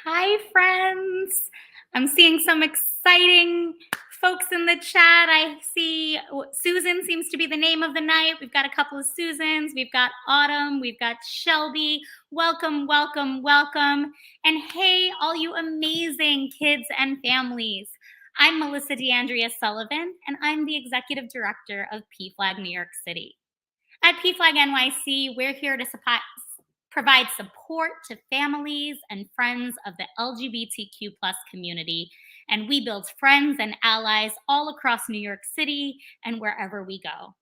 Hi, friends. I'm seeing some exciting folks in the chat. I see Susan seems to be the name of the night. We've got a couple of Susans. We've got Autumn. We've got Shelby. Welcome, welcome, welcome. And hey, all you amazing kids and families. I'm Melissa DeAndrea Sullivan, and I'm the executive director of PFLAG New York City. At PFLAG NYC, we're here to provide support to families and friends of the LGBTQ plus community, and we build friends and allies all across New York City and wherever we go.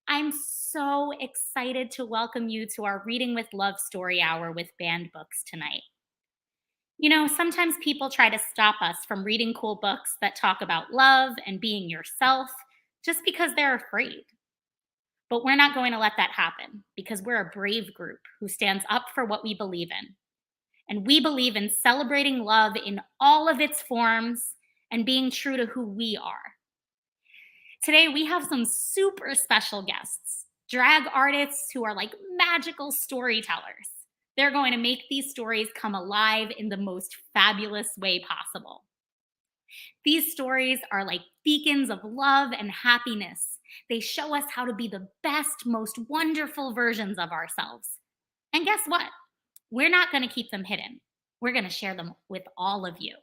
I'm so excited to welcome you to our Reading with Love Story Hour with Banned Books tonight. You know, sometimes people try to stop us from reading cool books that talk about love and being yourself just because they're afraid. But we're not going to let that happen because we're a brave group who stands up for what we believe in. And we believe in celebrating love in all of its forms and being true to who we are. Today, we have some super special guests, drag artists who are like magical storytellers. They're going to make these stories come alive in the most fabulous way possible. These stories are like beacons of love and happiness. They show us how to be the best, most wonderful versions of ourselves. And guess what? We're not going to keep them hidden. We're going to share them with all of you.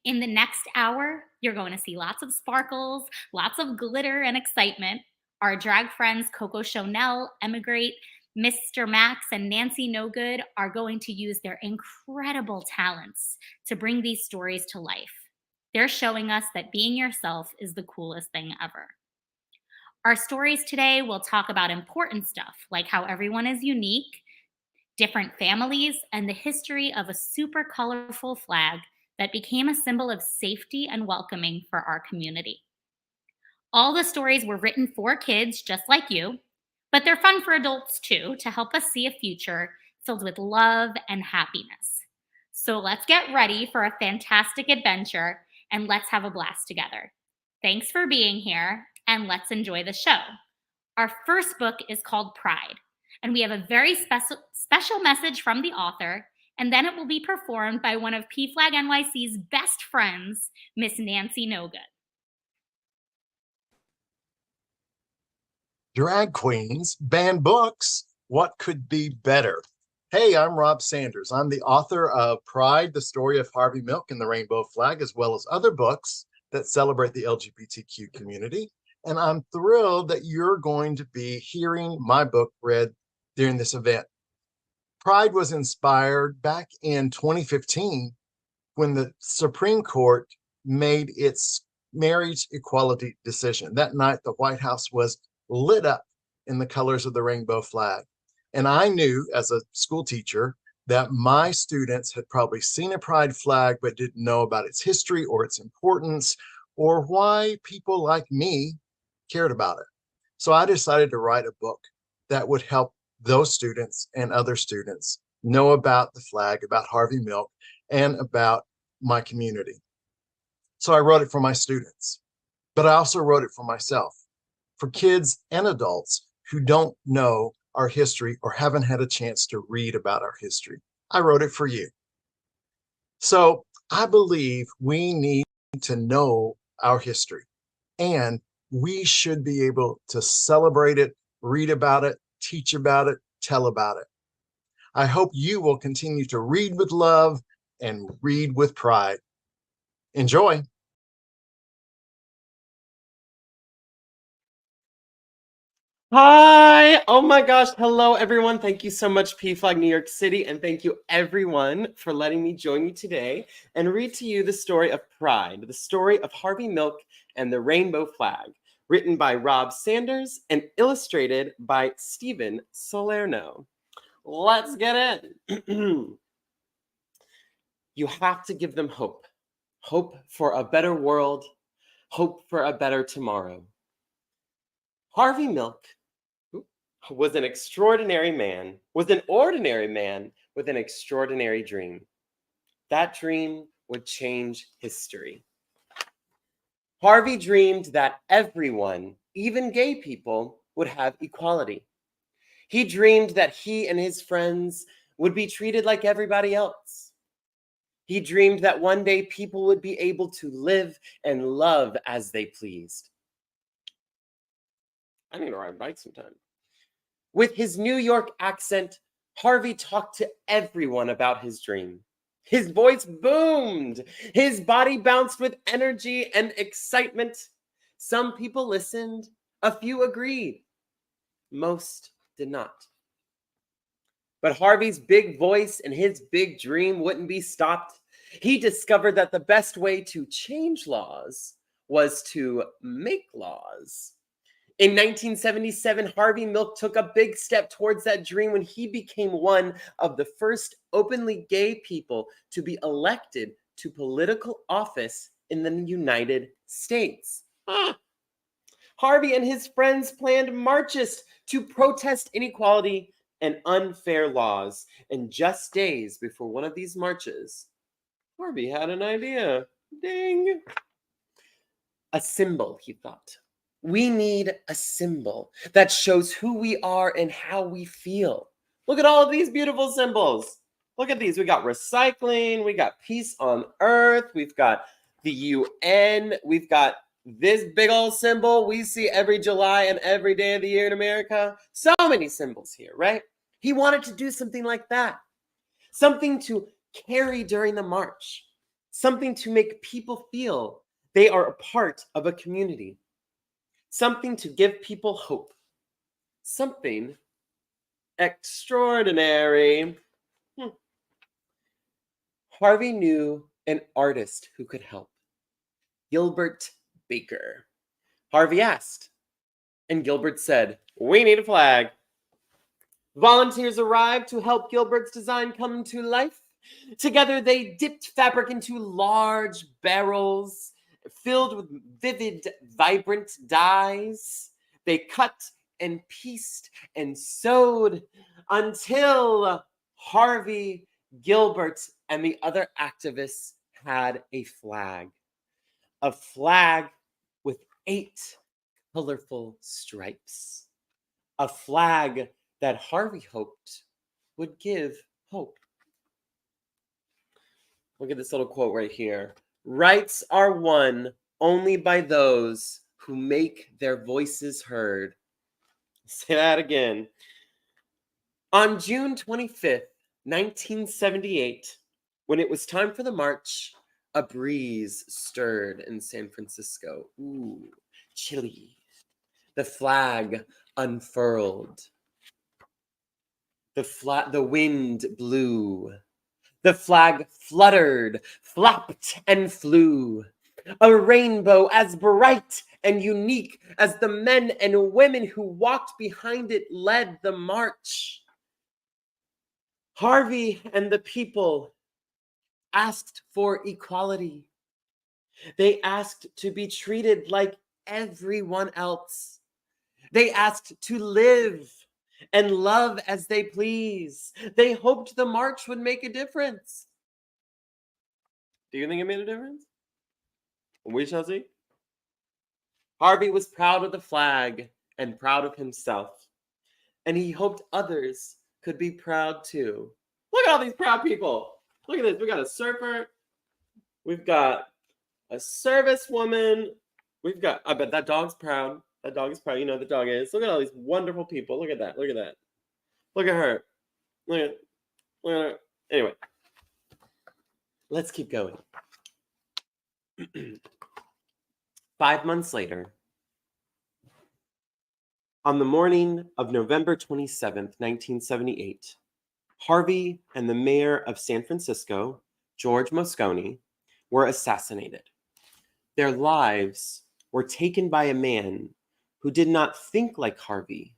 In the next hour, you're going to see lots of sparkles, lots of glitter and excitement. Our drag friends, Coco Sho-Nell, Emi Grate, Mr. Max, and Nancy Nogood are going to use their incredible talents to bring these stories to life. They're showing us that being yourself is the coolest thing ever. Our stories today will talk about important stuff, like how everyone is unique, different families, and the history of a super colorful flag that became a symbol of safety and welcoming for our community. All the stories were written for kids just like you, but they're fun for adults too, to help us see a future filled with love and happiness. So let's get ready for a fantastic adventure and let's have a blast together. Thanks for being here, and let's enjoy the show. Our first book is called Pride, and we have a very special message from the author, and then it will be performed by one of PFLAG NYC's best friends, Miss Nancy Nogood. Drag queens, banned books, what could be better? Hey, I'm Rob Sanders. I'm the author of Pride, the story of Harvey Milk and the Rainbow Flag, as well as other books that celebrate the LGBTQ community. And I'm thrilled that you're going to be hearing my book read during this event. Pride was inspired back in 2015 when the Supreme Court made its marriage equality decision. That night, the White House was lit up in the colors of the rainbow flag. And I knew as a school teacher that my students had probably seen a pride flag, but didn't know about its history or its importance or why people like me cared about it. So I decided to write a book that would help those students and other students know about the flag, about Harvey Milk, and about my community. So I wrote it for my students, but I also wrote it for myself, for kids and adults who don't know our history or haven't had a chance to read about our history. I wrote it for you. So I believe we need to know our history, and we should be able to celebrate it, read about it, teach about it, tell about it. I hope you will continue to read with love and read with pride. Enjoy. Hi! Oh my gosh, hello everyone. Thank you so much, PFLAG New York City, and thank you everyone for letting me join you today and read to you the story of Pride, the story of Harvey Milk and the Rainbow Flag, written by Rob Sanders and illustrated by Stephen Salerno. Let's get in. You have to give them hope. Hope for a better world, hope for a better tomorrow. Harvey Milk was an ordinary man with an extraordinary dream. That dream would change history. Harvey dreamed that everyone, even gay people, would have equality. He dreamed that he and his friends would be treated like everybody else. He dreamed that one day people would be able to live and love as they pleased. I need to ride a bike sometime. With his New York accent, Harvey talked to everyone about his dream. His voice boomed. His body bounced with energy and excitement. Some people listened. A few agreed. Most did not. But Harvey's big voice and his big dream wouldn't be stopped. He discovered that the best way to change laws was to make laws. In 1977, Harvey Milk took a big step towards that dream when he became one of the first openly gay people to be elected to political office in the United States. Harvey and his friends planned marches to protest inequality and unfair laws. And just days before one of these marches, Harvey had an idea. Ding! A symbol, he thought. We need a symbol that shows who we are and how we feel. Look at all of these beautiful symbols. Look at these. We got recycling. We got peace on earth. We've got the UN. We've got this big old symbol we see every July and every day of the year in America. So many symbols here, right? He wanted to do something like that. Something to carry during the march. Something to make people feel they are a part of a community. Something to give people hope. Something extraordinary. Harvey knew an artist who could help. Gilbert Baker. Harvey asked, and Gilbert said, "We need a flag." Volunteers arrived to help Gilbert's design come to life. Together, they dipped fabric into large barrels filled with vivid, vibrant dyes. They cut and pieced and sewed until Harvey, Gilbert, and the other activists had a flag. A flag with 8 colorful stripes. A flag that Harvey hoped would give hope. Look at this little quote right here. Rights are won only by those who make their voices heard. Say that again. On June 25th, 1978, when it was time for the march, a breeze stirred in San Francisco. Ooh, chilly. The flag unfurled. The wind blew. The flag fluttered, flapped, and flew. A rainbow as bright and unique as the men and women who walked behind it led the march. Harvey and the people asked for equality. They asked to be treated like everyone else. They asked to live and love as they please. They hoped the march would make a difference. Do you think it made a difference? We shall see. Harvey was proud of the flag and proud of himself. And he hoped others could be proud too. Look at all these proud people. Look at this. We got a surfer. We've got a service woman. We've got, I bet that dog's proud. That dog is proud. You know the dog is. Look at all these wonderful people. Look at that. Look at that. Look at her. Look at her. Anyway, let's keep going. 5 months later, on the morning of November 27th, 1978, Harvey and the mayor of San Francisco, George Moscone, were assassinated. Their lives were taken by a man who did not think like Harvey,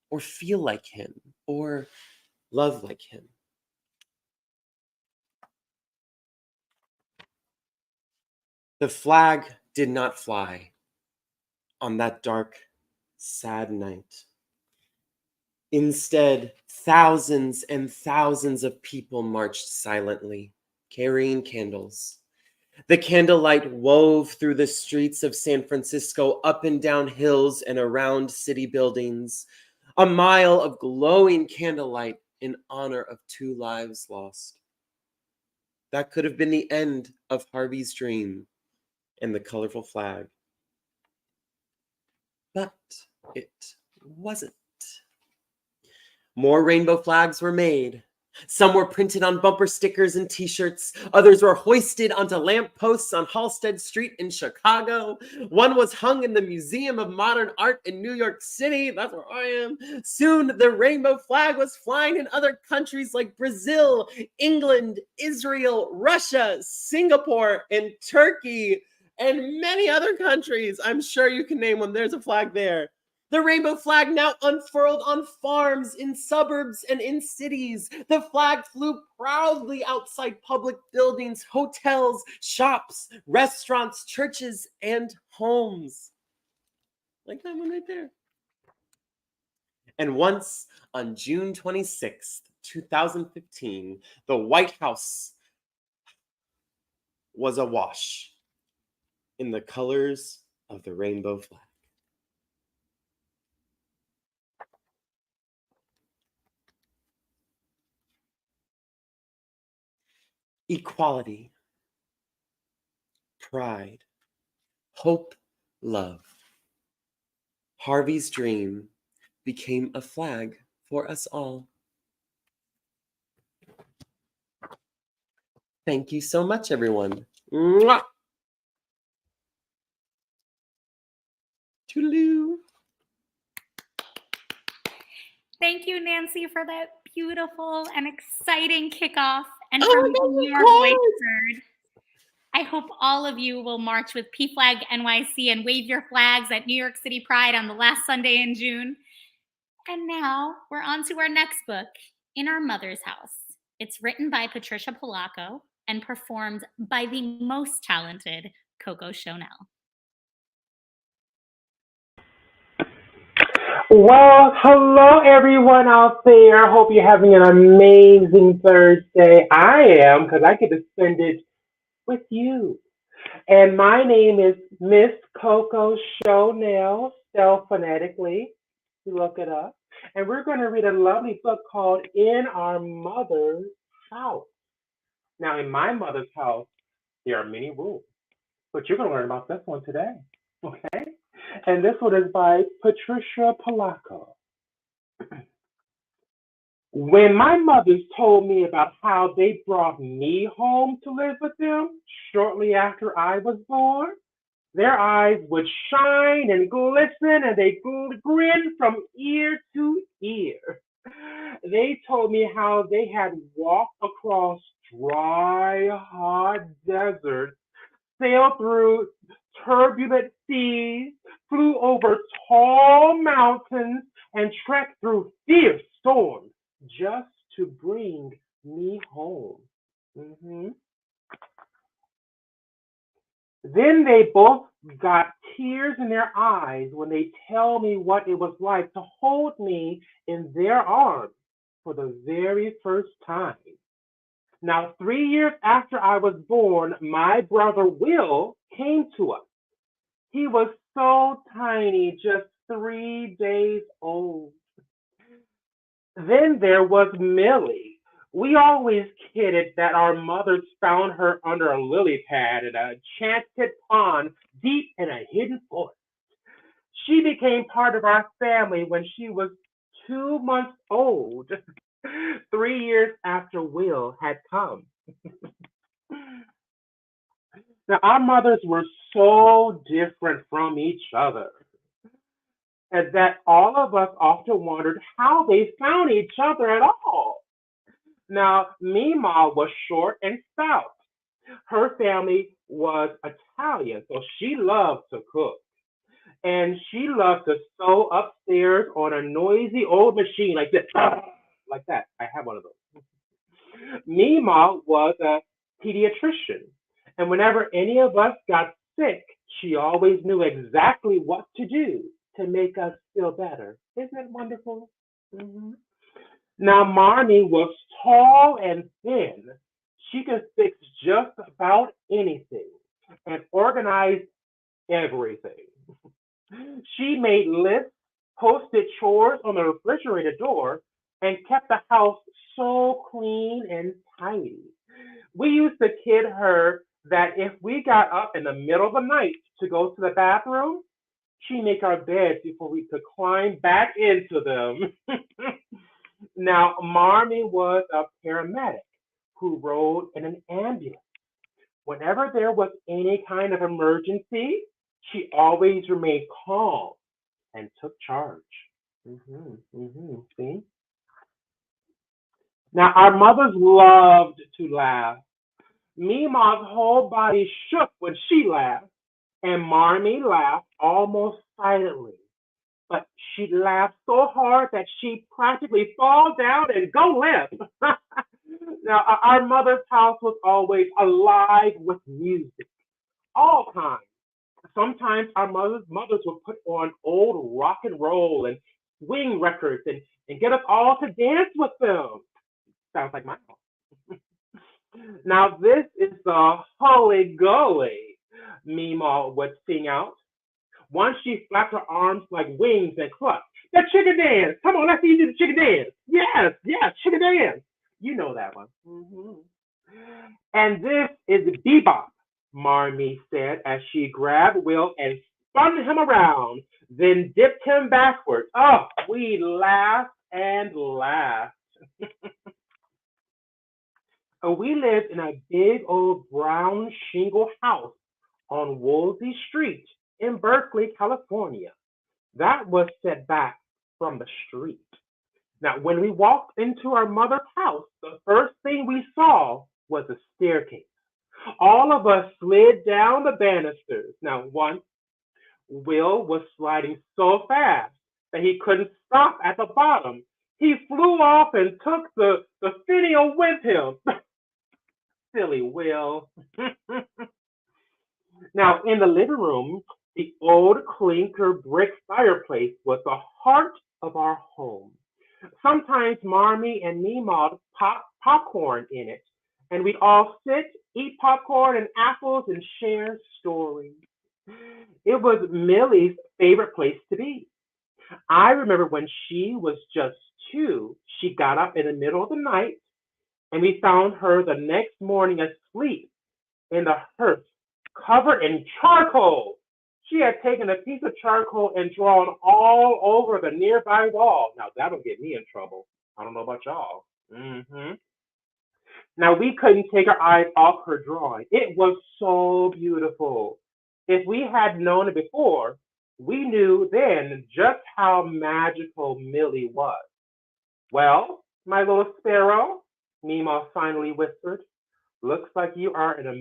or feel like him, or love like him. The flag did not fly on that dark, sad night. Instead, thousands and thousands of people marched silently, carrying candles. The candlelight wove through the streets of San Francisco, up and down hills and around city buildings. A mile of glowing candlelight in honor of 2 lives lost. That could have been the end of Harvey's dream and the colorful flag. But it wasn't. More rainbow flags were made. Some were printed on bumper stickers and t-shirts. Others were hoisted onto lampposts on Halsted Street in Chicago. One was hung in the Museum of Modern Art in New York City. That's where I am. Soon, the rainbow flag was flying in other countries like Brazil, England, Israel, Russia, Singapore, and Turkey, and many other countries. I'm sure you can name one. There's a flag there. The rainbow flag now unfurled on farms, in suburbs, and in cities. The flag flew proudly outside public buildings, hotels, shops, restaurants, churches, and homes. Like that one right there. And once on June 26th, 2015, the White House was awash in the colors of the rainbow flag. Equality, pride, hope, love. Harvey's dream became a flag for us all. Thank you so much, everyone. Mwah! Toodaloo. Thank you, Nancy, for that beautiful and exciting kickoff and Oh for my making God, your of voice course. heard. I hope all of you will march with PFLAG NYC and wave your flags at New York City Pride on the last Sunday in June. And now we're on to our next book, In Our Mother's House. It's written by Patricia Polacco and performed by the most talented Coco Sho-Nell. Well, hello everyone out there. Hope you're having an amazing Thursday. I am, because I get to spend it with you. And my name is Miss Coco Sho-Nell, spelled phonetically. You look it up. And we're going to read a lovely book called In Our Mother's House. Now, in my mother's house, there are many rules, but you're going to learn about this one today. Okay? And this one is by Patricia Polacco. When my mothers told me about how they brought me home to live with them shortly after I was born, their eyes would shine and glisten and they grin from ear to ear. They told me how they had walked across dry, hot deserts, sailed through turbulent seas, flew over tall mountains, and trekked through fierce storms just to bring me home. Then they both got tears in their eyes when they tell me what it was like to hold me in their arms for the very first time. Now, 3 years after I was born, my brother Will came to us. He was so tiny, just 3 days old. Then there was Millie. We always kidded that our mothers found her under a lily pad in a enchanted pond deep in a hidden forest. She became part of our family when she was 2 months old, 3 years after Will had come. Now, our mothers were so different from each other, and that all of us often wondered how they found each other at all. Now, Mima was short and stout. Her family was Italian, so she loved to cook. And she loved to sew upstairs on a noisy old machine like this, like that. I have one of those. Mima was a pediatrician, and whenever any of us got sick, she always knew exactly what to do to make us feel better. Isn't it wonderful? Now, Marnie was tall and thin. She could fix just about anything and organize everything. She made lists, posted chores on the refrigerator door, and kept the house so clean and tidy. We used to kid her that if we got up in the middle of the night to go to the bathroom, she'd make our beds before we could climb back into them. Now, Marmy was a paramedic who rode in an ambulance. Whenever there was any kind of emergency, she always remained calm and took charge. See? Now, our mothers loved to laugh. Mima's whole body shook when she laughed, and Marmy laughed almost silently. But she laughed so hard that she practically fall down and go limp. Now, our mother's house was always alive with music, all kinds. Sometimes our mothers would put on old rock and roll and swing records and get us all to dance with them. Sounds like my house. Now, this is the Holly Gully, Mima would sing out. Once she flapped her arms like wings and clucked. The chicken dance. Come on, let's see you do the chicken dance. Yes, yes, chicken dance. You know that one. And this is bebop, Marmy said as she grabbed Will and spun him around, then dipped him backwards. Oh, we laughed and laughed. We lived in a big old brown shingle house on Woolsey Street in Berkeley, California. That was set back from the street. Now, when we walked into our mother's house, the first thing we saw was a staircase. All of us slid down the banisters. Now, once Will was sliding so fast that he couldn't stop at the bottom. He flew off and took the finial with him. Silly Will. Now, in the living room, the old clinker brick fireplace was the heart of our home. Sometimes Marmy and Mima pop popcorn in it, and we'd all sit, eat popcorn and apples, and share stories. It was Millie's favorite place to be. I remember when she was just 2, she got up in the middle of the night, and we found her the next morning asleep in the hearth, covered in charcoal. She had taken a piece of charcoal and drawn all over the nearby wall. Now, that'll get me in trouble. I don't know about y'all. Now, we couldn't take our eyes off her drawing. It was so beautiful. If we had known it before, we knew then just how magical Millie was. Well, my little sparrow, Mima finally whispered, looks like you are a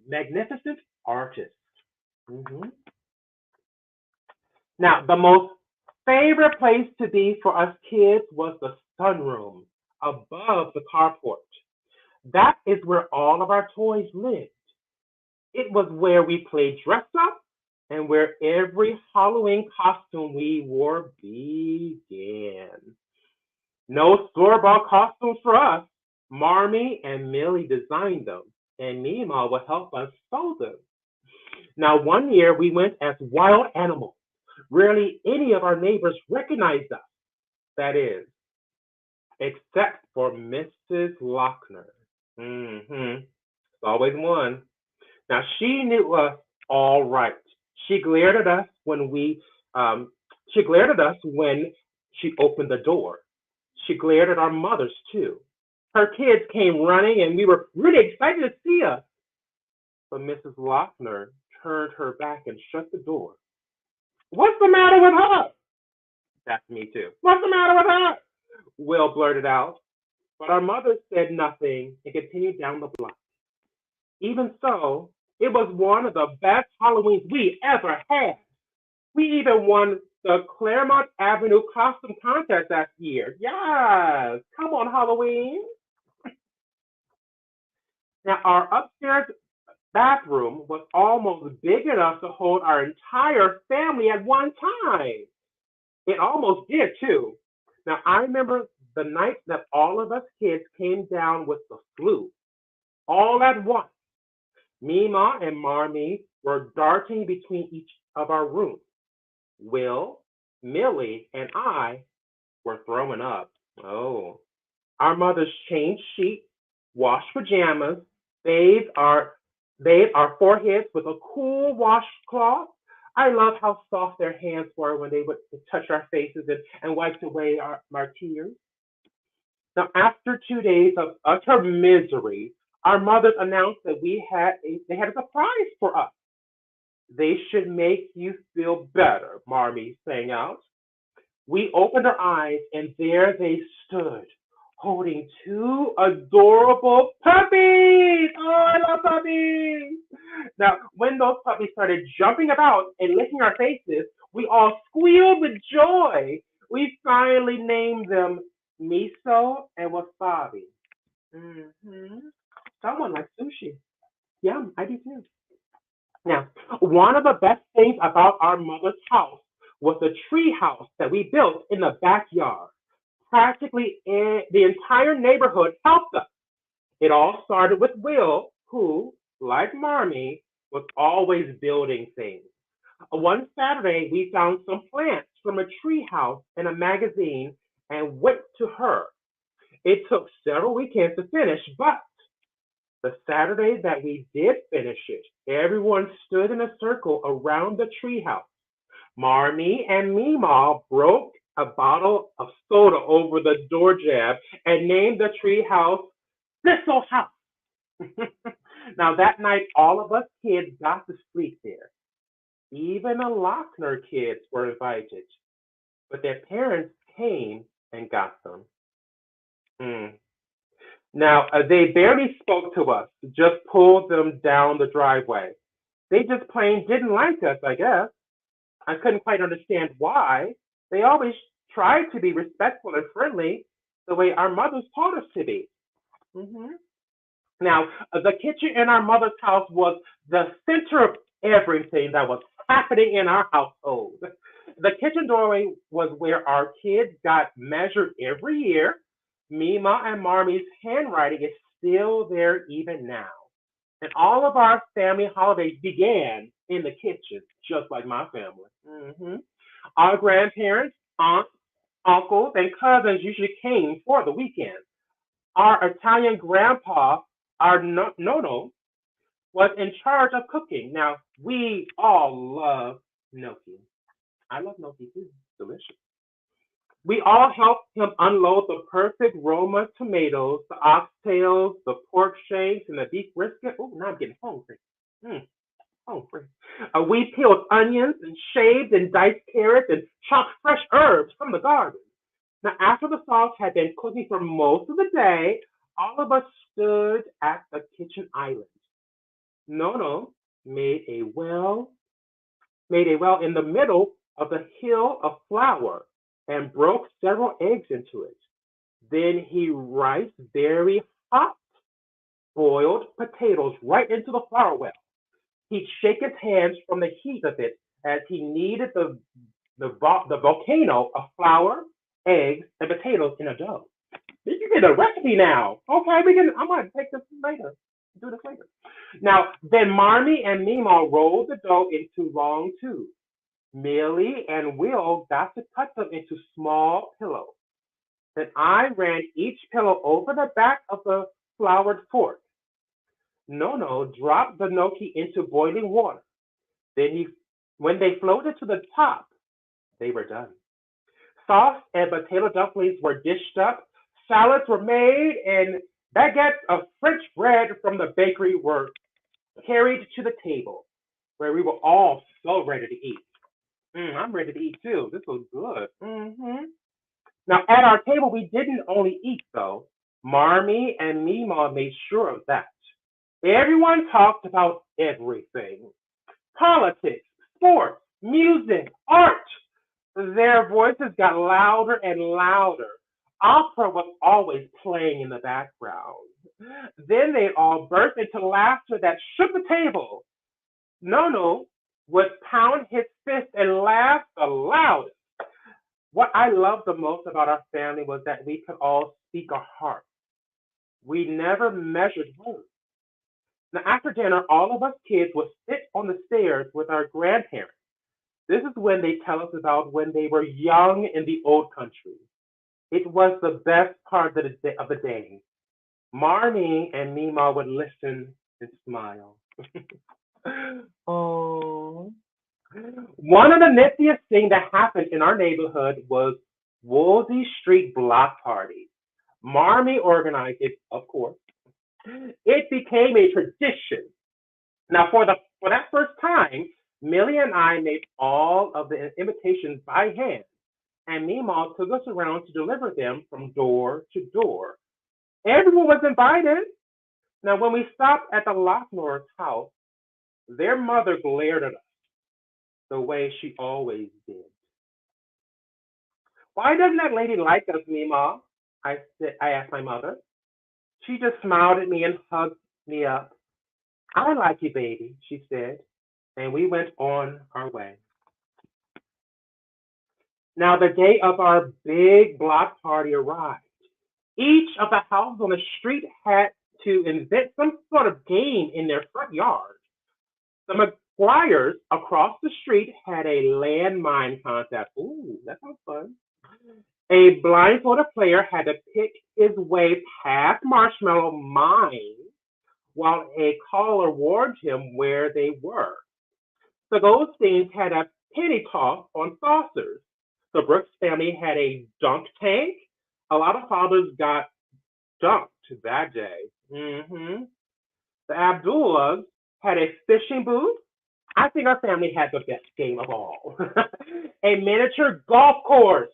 magnificent artist. Now, the most favorite place to be for us kids was the sunroom above the carport. That is where all of our toys lived. It was where we played dress up and where every Halloween costume we wore began. No store-bought costumes for us. Marmy and Millie designed them, and Mima would help us sew them. Now, one year we went as wild animals. Rarely any of our neighbors recognized us. That is, except for Mrs. Lochner. It's always one. Now, she knew us all right. She glared at us when she opened the door. She glared at our mothers too. Her kids came running, and we were really excited to see us. But Mrs. Lochner turned her back and shut the door. What's the matter with her? That's me too. What's the matter with her? Will blurted out. But our mother said nothing and continued down the block. Even so, it was one of the best Halloweens we ever had. We even won the Claremont Avenue costume contest that year. Yes, come on, Halloween. Now, our upstairs bathroom was almost big enough to hold our entire family at one time. It almost did too. Now, I remember the night that all of us kids came down with the flu, all at once. Mima and Marmy were darting between each of our rooms. Will, Millie, and I were throwing up. Oh, our mothers changed sheets, washed pajamas, Bathe our bathe our foreheads with a cool washcloth. I love how soft their hands were when they would touch our faces and wiped away our tears. Now, after 2 days of utter misery, our mothers announced that they had a surprise for us. They should make you feel better, Marmee sang out. We opened our eyes, and there they stood, holding two adorable puppies. Oh, I love puppies. Now, when those puppies started jumping about and licking our faces, we all squealed with joy. We finally named them Miso and Wasabi. hmm Someone likes sushi. Yum, I do too. Now, one of the best things about our mother's house was the tree house that we built in the backyard. Practically the entire neighborhood helped us. It all started with Will, who, like Marmee, was always building things. One Saturday, we found some plants from a tree house in a magazine and went to her. It took several weekends to finish, but the Saturday that we did finish it, everyone stood in a circle around the treehouse. Marmee and Meemaw broke a bottle of soda over the door jab and named the treehouse Thistle House. Now that night, all of us kids got to sleep there. Even the Lochner kids were invited, but their parents came and got them. Mm. Now, they barely spoke to us, just pulled them down the driveway. They just plain didn't like us, I guess. I couldn't quite understand why. They always tried to be respectful and friendly the way our mothers taught us to be. hmm Now, the kitchen in our mother's house was the center of everything that was happening in our household. The kitchen doorway was where our kids got measured every year. Mima and Marmie's handwriting is still there even now. And all of our family holidays began in the kitchen, just like my family. Our grandparents, aunts, uncles, and cousins usually came for the weekend. Our Italian grandpa, our Nono, was in charge of cooking. Now, we all love gnocchi. I love gnocchi too. Delicious. We all helped him unload the perfect Roma tomatoes, the oxtails, the pork shanks, and the beef brisket. Oh, now I'm getting hungry. Hungry. We peeled onions and shaved and diced carrots and chopped fresh herbs from the garden. Now, after the sauce had been cooking for most of the day, all of us stood at the kitchen island. Nono made a well, in the middle of the hill of flour and broke several eggs into it. Then he riced very hot boiled potatoes right into the flour well. He'd shake his hands from the heat of it as he kneaded the volcano of flour, eggs, and potatoes in a dough. You get a recipe now. Okay, I'm gonna take this later. Do this later. Now, then Marmee and Meemaw rolled the dough into long tubes. Millie and Will got to cut them into small pillows. Then I ran each pillow over the back of the floured fork. Nono dropped the gnocchi into boiling water. When they floated to the top, they were done. Sauce and potato dumplings were dished up, salads were made, and baguettes of French bread from the bakery were carried to the table, where we were all so ready to eat. I'm ready to eat too. This was good. Now, at our table, we didn't only eat, though. Marmee and Meemaw made sure of that. Everyone talked about everything: politics, sports, music, art. Their voices got louder and louder. Opera was always playing in the background. Then they all burst into laughter that shook the table. Nono would pound his fist and laugh the loudest. What I loved the most about our family was that we could all speak our hearts. We never measured words. Now, after dinner, all of us kids would sit on the stairs with our grandparents. This is when they tell us about when they were young in the old country. It was the best part of the day. Marnie and Mima would listen and smile. Oh. One of the niftiest things that happened in our neighborhood was Woolsey Street Block Party. Marmee organized it, of course. It became a tradition. Now, for that first time, Millie and I made all of the invitations by hand, and Mima took us around to deliver them from door to door. Everyone was invited. Now, when we stopped at the Lochner's house, their mother glared at us the way she always did. Why doesn't that lady like us, Mima? I asked my mother. She just smiled at me and hugged me up. I like you, baby, she said, and we went on our way. Now, the day of our big block party arrived. Each of the houses on the street had to invent some sort of game in their front yard. The McGuires across the street had a landmine contest. Ooh, that sounds fun. A blindfolded player had to pick his way past marshmallow mines while a caller warned him where they were. The Goldsteins had a penny toss on saucers. The Brooks family had a dunk tank. A lot of fathers got dunked that day. The Abdullahs had a fishing booth. I think our family had the best game of all. A miniature golf course.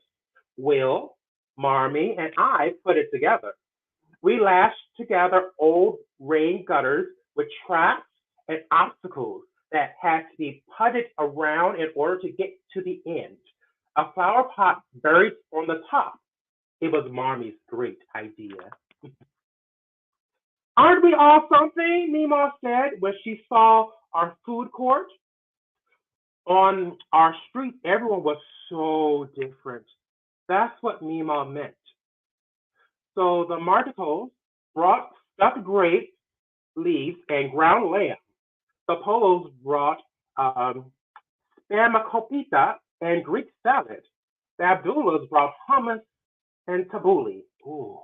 Will, Marmee, and I put it together. We lashed together old rain gutters with traps and obstacles that had to be putted around in order to get to the end. A flower pot buried on the top. It was Marmee's great idea. Aren't we all something? Mima said when she saw our food court. On our street, everyone was so different. That's what Mima meant. So the Marticos brought stuffed grape leaves and ground lamb. The Polos brought spanakopita and Greek salad. The Abdullahs brought hummus and tabbouleh. Ooh,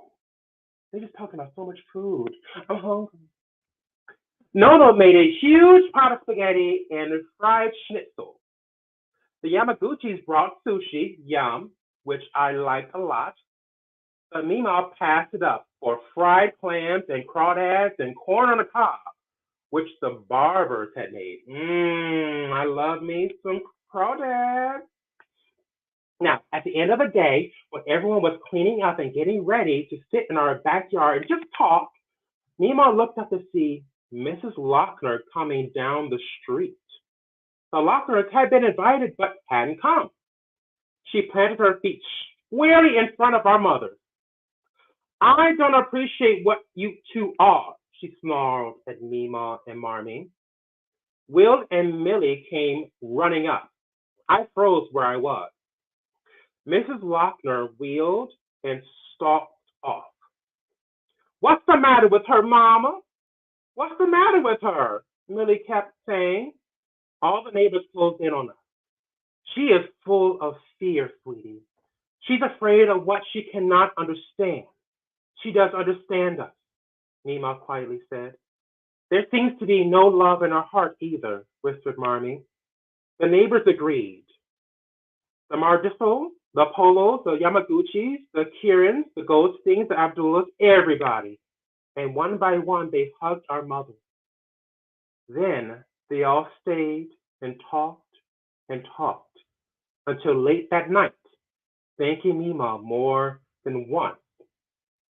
they're just talking about so much food. I'm hungry. Nono made a huge pot of spaghetti and fried schnitzel. The Yamaguchis brought sushi, yum, which I liked a lot. But Mima passed it up for fried clams and crawdads and corn on the cob, which the Barbers had made. I love me some crawdads. Now, at the end of the day, when everyone was cleaning up and getting ready to sit in our backyard and just talk, Mima looked up to see Mrs. Lochner coming down the street. The Lochners had been invited but hadn't come. She planted her feet squarely in front of our mother. I don't appreciate what you two are, she snarled at Mima and Marmee. Will and Millie came running up. I froze where I was. Mrs. Lochner wheeled and stalked off. What's the matter with her, Mama? What's the matter with her? Millie kept saying. All the neighbors closed in on us. She is full of fear, sweetie. She's afraid of what she cannot understand. She does understand us, Mima quietly said. There seems to be no love in her heart either, whispered Marmee. The neighbors agreed. The Mardisos, the Polos, the Yamaguchis, the Kirins, the Goldsteins, the Abdullahs, everybody. And one by one, they hugged our mother. Then they all stayed and talked until late that night, thanking Mima more than once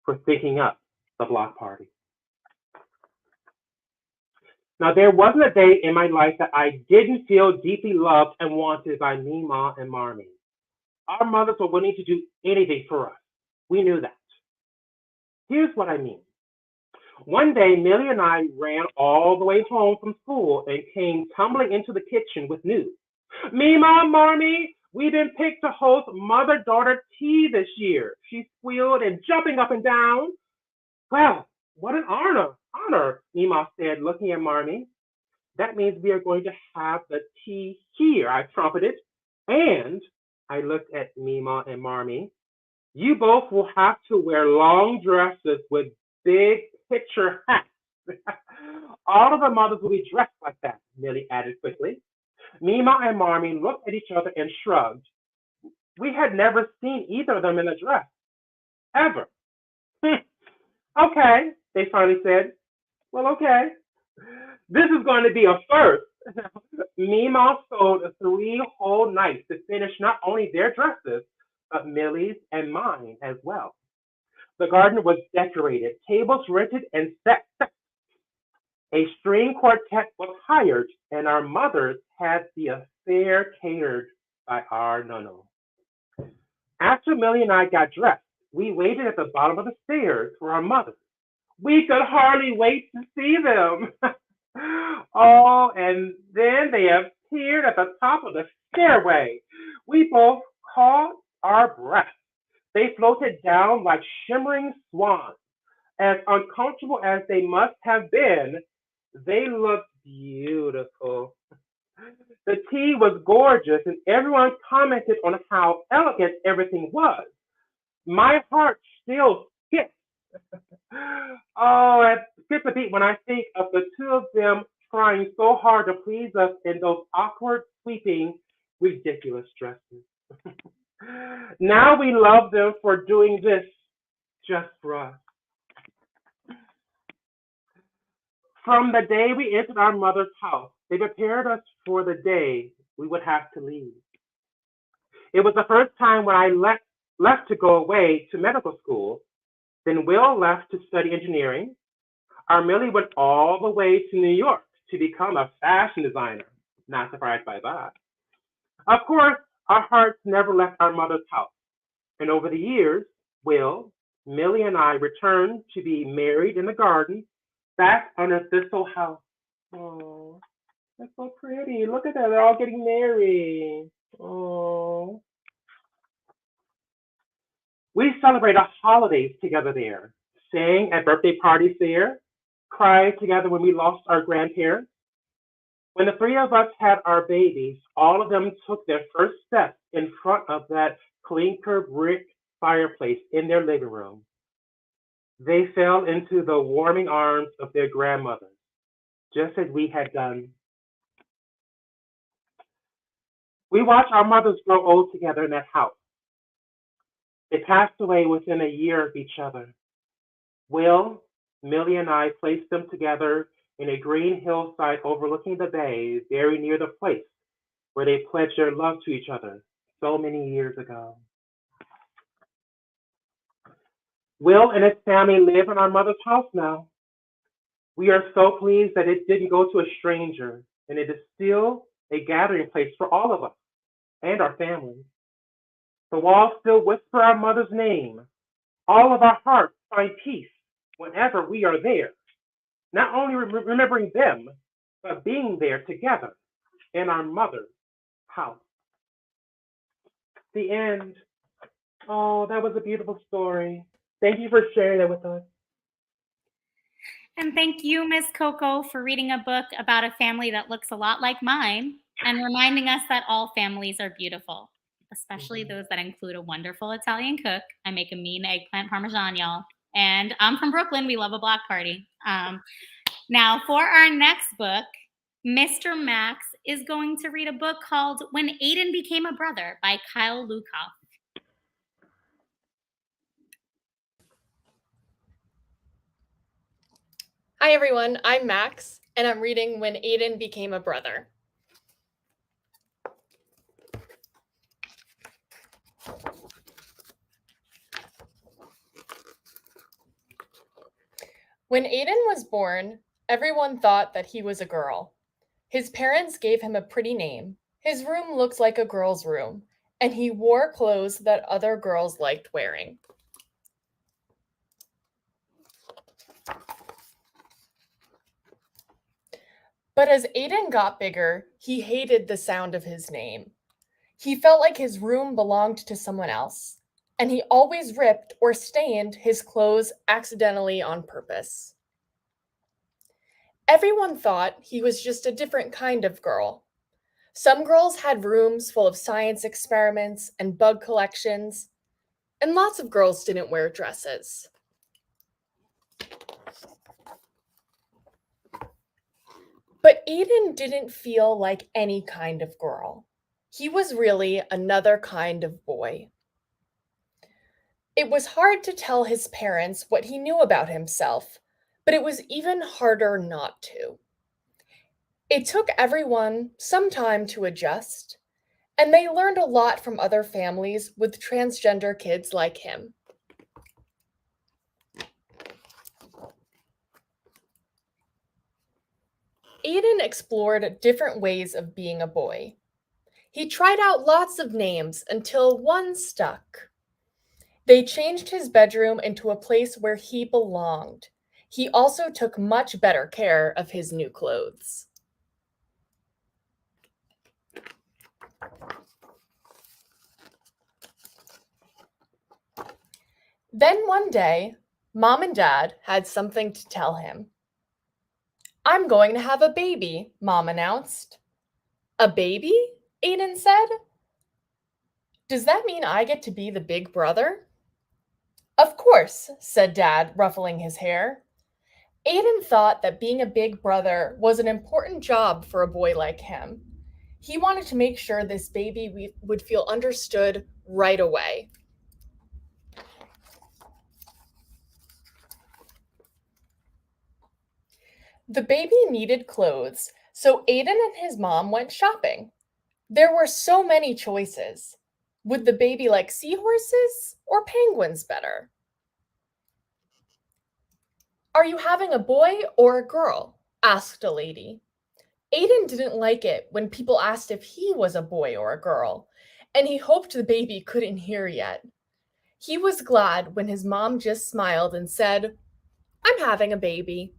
for thinking up the block party. Now, there wasn't a day in my life that I didn't feel deeply loved and wanted by Mima and Marmee. Our mothers were willing to do anything for us. We knew that. Here's what I mean. One day, Millie and I ran all the way home from school and came tumbling into the kitchen with news. Mima, Marmee, we've been picked to host mother-daughter tea this year. She squealed and jumping up and down. Well, what an honor, Mima said, looking at Marmee. That means we are going to have the tea here, I trumpeted. And I looked at Mima and Marmee. You both will have to wear long dresses with big picture hats. All of the mothers will be dressed like that, Millie added quickly. Mima and Marmee looked at each other and shrugged. We had never seen either of them in a dress, ever. Okay, they finally said. Well, okay. This is going to be a first. Mima sewed 3 whole nights to finish not only their dresses, but Millie's and mine as well. The garden was decorated, tables rented and set. A string quartet was hired, and our mothers had the affair catered by our Nono. After Millie and I got dressed, we waited at the bottom of the stairs for our mothers. We could hardly wait to see them. Oh, and then they appeared at the top of the stairway. We both caught our breath. They floated down like shimmering swans. As uncomfortable as they must have been, they looked beautiful. The tea was gorgeous, and everyone commented on how elegant everything was. My heart still skips. Oh, it skips a beat when I think of the two of them trying so hard to please us in those awkward, sweeping, ridiculous dresses. Now we love them for doing this just for us. From the day we entered our mother's house, they prepared us for the day we would have to leave. It was the first time when I left to go away to medical school. Then Will left to study engineering. Our Millie went all the way to New York to become a fashion designer. Not surprised by that. Of course, our hearts never left our mother's house. And over the years, Will, Millie, and I returned to be married in the garden back under Thistle House. Oh, that's so pretty. Look at that. They're all getting married. Oh. We celebrate our holidays together there, sang at birthday parties there, cried together when we lost our grandparents. When the 3 of us had our babies, all of them took their first steps in front of that clinker brick fireplace in their living room. They fell into the warming arms of their grandmothers, just as we had done. We watched our mothers grow old together in that house. They passed away within a year of each other. Will, Millie, and I placed them together in a green hillside overlooking the bay, very near the place where they pledged their love to each other so many years ago. Will and his family live in our mother's house now. We are so pleased that it didn't go to a stranger, and it is still a gathering place for all of us and our families. The walls still whisper our mother's name. All of our hearts find peace whenever we are there, not only remembering them, but being there together in our mother's house. The end. Oh, that was a beautiful story. Thank you for sharing that with us. And thank you, Miss Coco, for reading a book about a family that looks a lot like mine and reminding us that all families are beautiful, especially those that include a wonderful Italian cook. I make a mean eggplant parmesan, y'all. And I'm from Brooklyn. We love a block party. Now, for our next book, Mr. Max is going to read a book called When Aiden Became a Brother by Kyle Lukoff. Hi everyone, I'm Max, and I'm reading When Aiden Became a Brother. When Aiden was born, everyone thought that he was a girl. His parents gave him a pretty name. His room looked like a girl's room, and he wore clothes that other girls liked wearing. But as Aiden got bigger, he hated the sound of his name. He felt like his room belonged to someone else, and he always ripped or stained his clothes accidentally on purpose. Everyone thought he was just a different kind of girl. Some girls had rooms full of science experiments and bug collections, and lots of girls didn't wear dresses. But Aiden didn't feel like any kind of girl. He was really another kind of boy. It was hard to tell his parents what he knew about himself, but it was even harder not to. It took everyone some time to adjust, and they learned a lot from other families with transgender kids like him. Aiden explored different ways of being a boy. He tried out lots of names until one stuck. They changed his bedroom into a place where he belonged. He also took much better care of his new clothes. Then one day, Mom and Dad had something to tell him. "I'm going to have a baby," Mom announced. "A baby?" Aiden said. "Does that mean I get to be the big brother?" "Of course," said Dad, ruffling his hair. Aiden thought that being a big brother was an important job for a boy like him. He wanted to make sure this baby would feel understood right away. The baby needed clothes, so Aiden and his mom went shopping. There were so many choices. Would the baby like seahorses or penguins better? "Are you having a boy or a girl?" asked a lady. Aiden didn't like it when people asked if he was a boy or a girl, and he hoped the baby couldn't hear yet. He was glad when his mom just smiled and said, "I'm having a baby."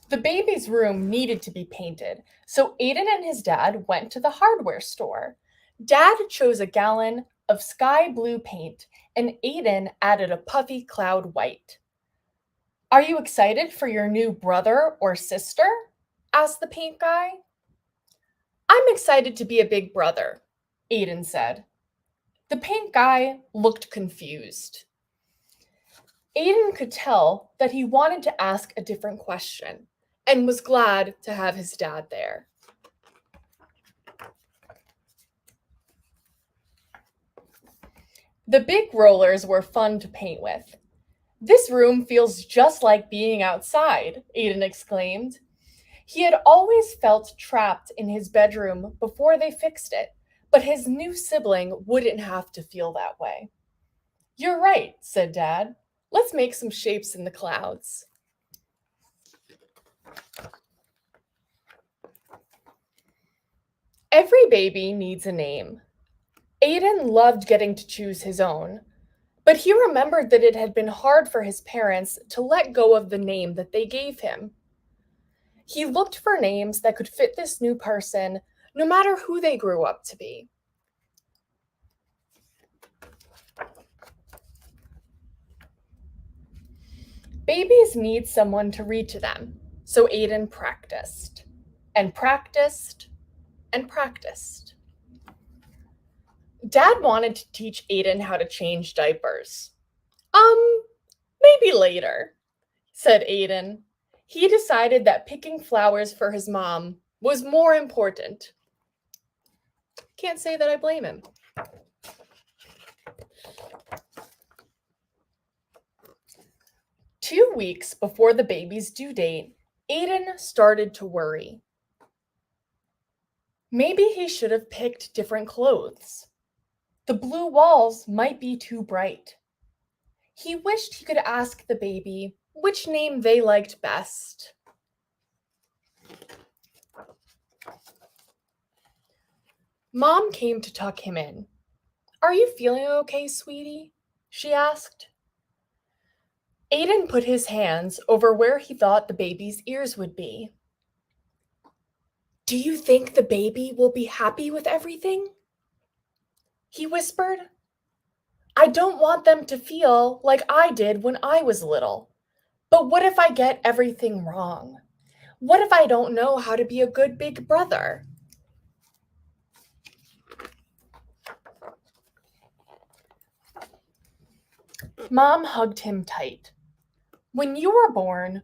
The baby's room needed to be painted, so Aiden and his dad went to the hardware store. Dad chose a gallon of sky blue paint, and Aiden added a puffy cloud white. "Are you excited for your new brother or sister?" asked the paint guy. "I'm excited to be a big brother," Aiden said. The paint guy looked confused. Aiden could tell that he wanted to ask a different question and was glad to have his dad there. The big rollers were fun to paint with. "This room feels just like being outside," Aiden exclaimed. He had always felt trapped in his bedroom before they fixed it, but his new sibling wouldn't have to feel that way. "You're right," said Dad. "Let's make some shapes in the clouds." Every baby needs a name. Aiden loved getting to choose his own, but he remembered that it had been hard for his parents to let go of the name that they gave him. He looked for names that could fit this new person, no matter who they grew up to be. Babies need someone to read to them, so Aiden practiced, and practiced, and practiced. Dad wanted to teach Aiden how to change diapers. Maybe later," said Aiden. He decided that picking flowers for his mom was more important. Can't say that I blame him. Two weeks before the baby's due date, Aiden started to worry. Maybe he should have picked different clothes. The blue walls might be too bright. He wished he could ask the baby which name they liked best. Mom came to tuck him in. "Are you feeling okay, sweetie?" she asked. Aiden put his hands over where he thought the baby's ears would be. "Do you think the baby will be happy with everything?" he whispered. "I don't want them to feel like I did when I was little. But what if I get everything wrong? What if I don't know how to be a good big brother?" Mom hugged him tight. When you were born,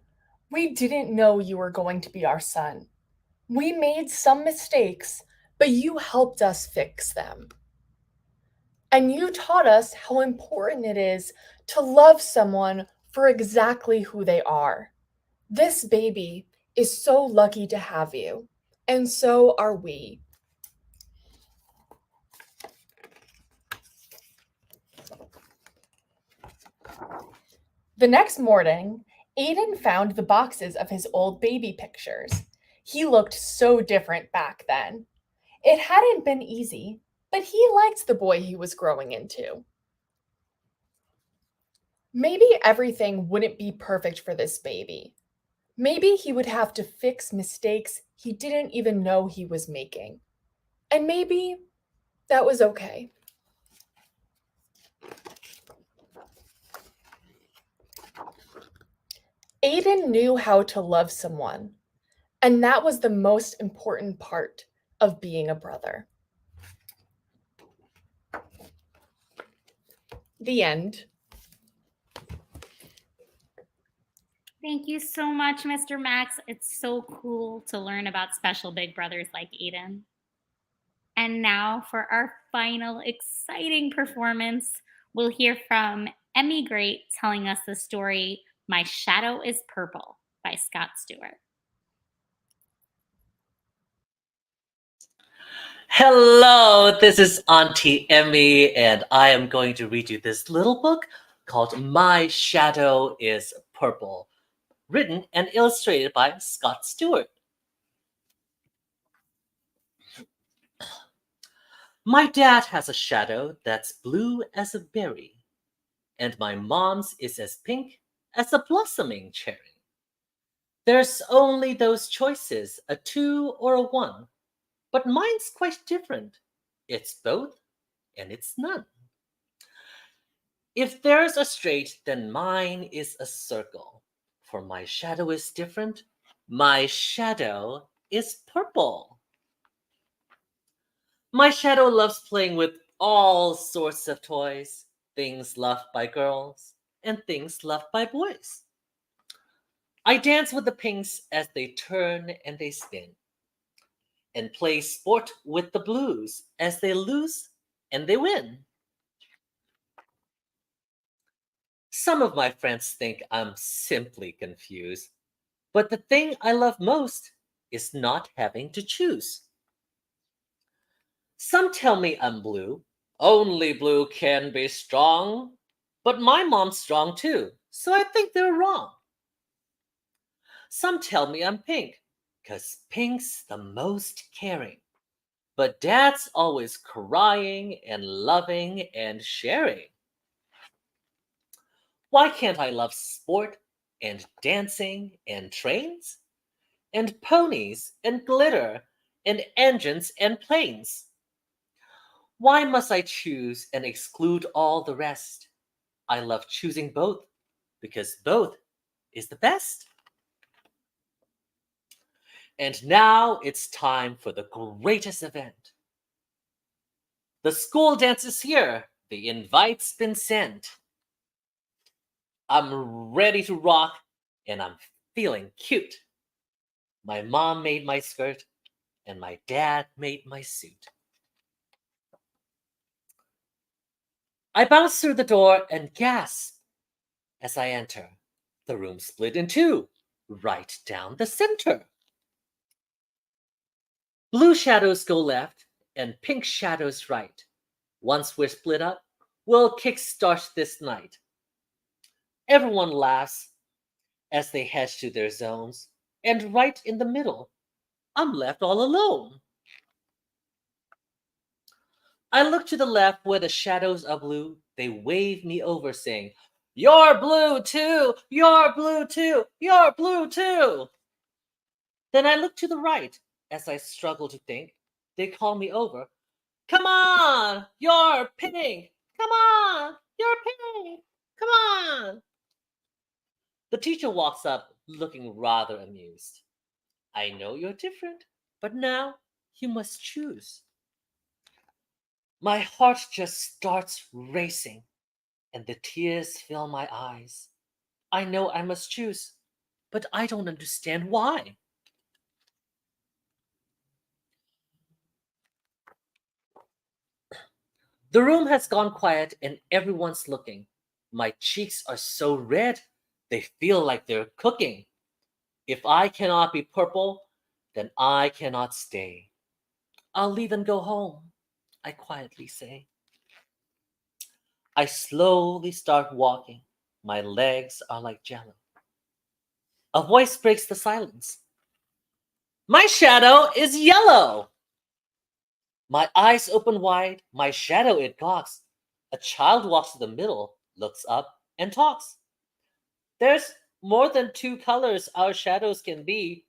we didn't know you were going to be our son. We made some mistakes, but you helped us fix them. And you taught us how important it is to love someone for exactly who they are. This baby is so lucky to have you, and so are we. The next morning, Aiden found the boxes of his old baby pictures. He looked so different back then. It hadn't been easy, but he liked the boy he was growing into. Maybe everything wouldn't be perfect for this baby. Maybe he would have to fix mistakes he didn't even know he was making. And maybe that was okay. Aiden knew how to love someone, and that was the most important part of being a brother. The end. Thank you so much, Mr. Max. It's so cool to learn about special big brothers like Aiden. And now for our final exciting performance, we'll hear from Emi Grate telling us the story My Shadow is Purple by Scott Stewart. Hello, this is Auntie Emi, and I am going to read you this little book called My Shadow is Purple, written and illustrated by Scott Stewart. My dad has a shadow that's blue as a berry, and my mom's is as pink as a blossoming cherry. There's only those choices, a 2 or a 1, but mine's quite different. It's both and it's none. If there's a straight, then mine is a circle. For my shadow is different. My shadow is purple. My shadow loves playing with all sorts of toys, things loved by girls and things loved by boys. I dance with the pinks as they turn and they spin, and play sport with the blues as they lose and they win. Some of my friends think I'm simply confused, but the thing I love most is not having to choose. Some tell me I'm blue. Only blue can be strong. But my mom's strong too, so I think they're wrong. Some tell me I'm pink, 'cause pink's the most caring. But dad's always crying and loving and sharing. Why can't I love sport and dancing and trains and ponies and glitter and engines and planes? Why must I choose and exclude all the rest? I love choosing both because both is the best. And now it's time for the greatest event. The school dance is here. The invite's been sent. I'm ready to rock and I'm feeling cute. My mom made my skirt and my dad made my suit. I bounce through the door and gasp as I enter. The room split in two, right down the center. Blue shadows go left and pink shadows right. Once we're split up, we'll kickstart this night. Everyone laughs as they head to their zones, and right in the middle, I'm left all alone. I look to the left where the shadows are blue. They wave me over saying, "You're blue too! You're blue too! You're blue too!" Then I look to the right as I struggle to think. They call me over. "Come on! You're pink! Come on! You're pink! Come on!" The teacher walks up looking rather amused. "I know you're different, but now you must choose." My heart just starts racing. and the tears fill my eyes. I know I must choose, but I don't understand why. The room has gone quiet and everyone's looking. My cheeks are so red, they feel like they're cooking. If I cannot be purple, then I cannot stay. I'll leave and go home, I quietly say. I slowly start walking. My legs are like jello. A voice breaks the silence. My shadow is yellow. My eyes open wide, my shadow it gawks. A child walks to the middle, looks up, and talks. There's more than two colors our shadows can be.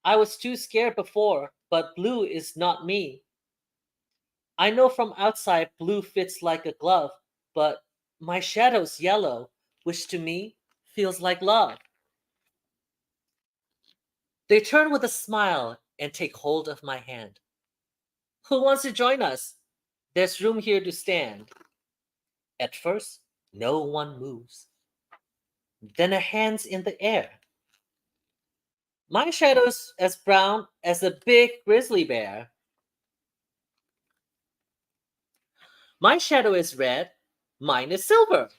I was too scared before, but blue is not me. I know from outside blue fits like a glove, but my shadow's yellow, which to me feels like love. They turn with a smile and take hold of my hand. Who wants to join us? There's room here to stand. At first, no one moves. Then a hand's in the air. My shadow's as brown as a big grizzly bear. My shadow is red. Mine is silver.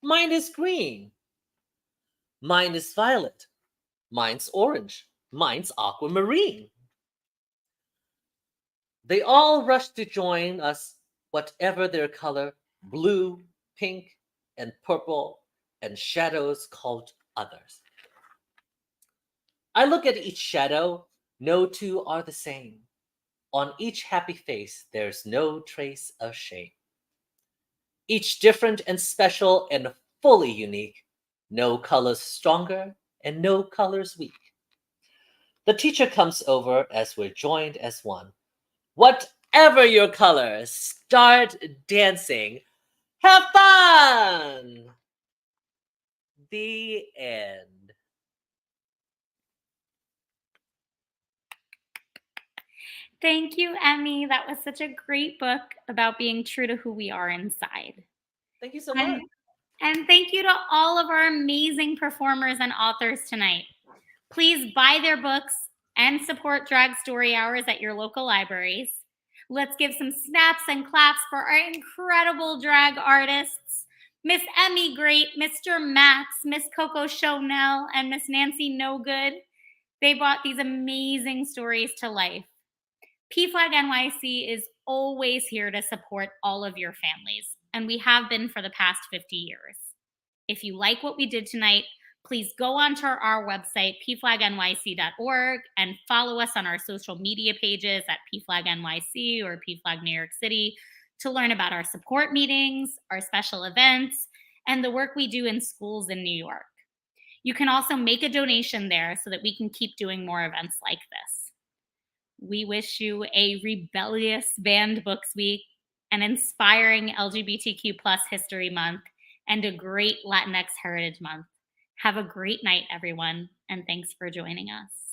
Mine is green. Mine is violet. Mine's orange. Mine's aquamarine. They all rush to join us, whatever their color, blue, pink, and purple, and shadows called others. I look at each shadow, no two are the same. On each happy face, there's no trace of shame. Each different and special and fully unique, no colors stronger and no colors weak. The teacher comes over as we're joined as one. Whatever your color, start dancing. Have fun! The end. Thank you, Emi. That was such a great book about being true to who we are inside. Thank you so much. And thank you to all of our amazing performers and authors tonight. Please buy their books and support drag story hours at your local libraries. Let's give some snaps and claps for our incredible drag artists, Miss Emi Grate, Mr. Max, Miss Coco Sho-Nell, and Miss Nancy Nogood. They brought these amazing stories to life. PFLAG NYC is always here to support all of your families, and we have been for the past 50 years. If you like what we did tonight, please go onto our website, pflagnyc.org, and follow us on our social media pages at PFLAG or PFLAG New York City to learn about our support meetings, our special events, and the work we do in schools in New York. You can also make a donation there so that we can keep doing more events like this. We wish you a rebellious banned books week, an inspiring LGBTQ+ history month, and a great Latinx Heritage Month. Have a great night, everyone, and thanks for joining us.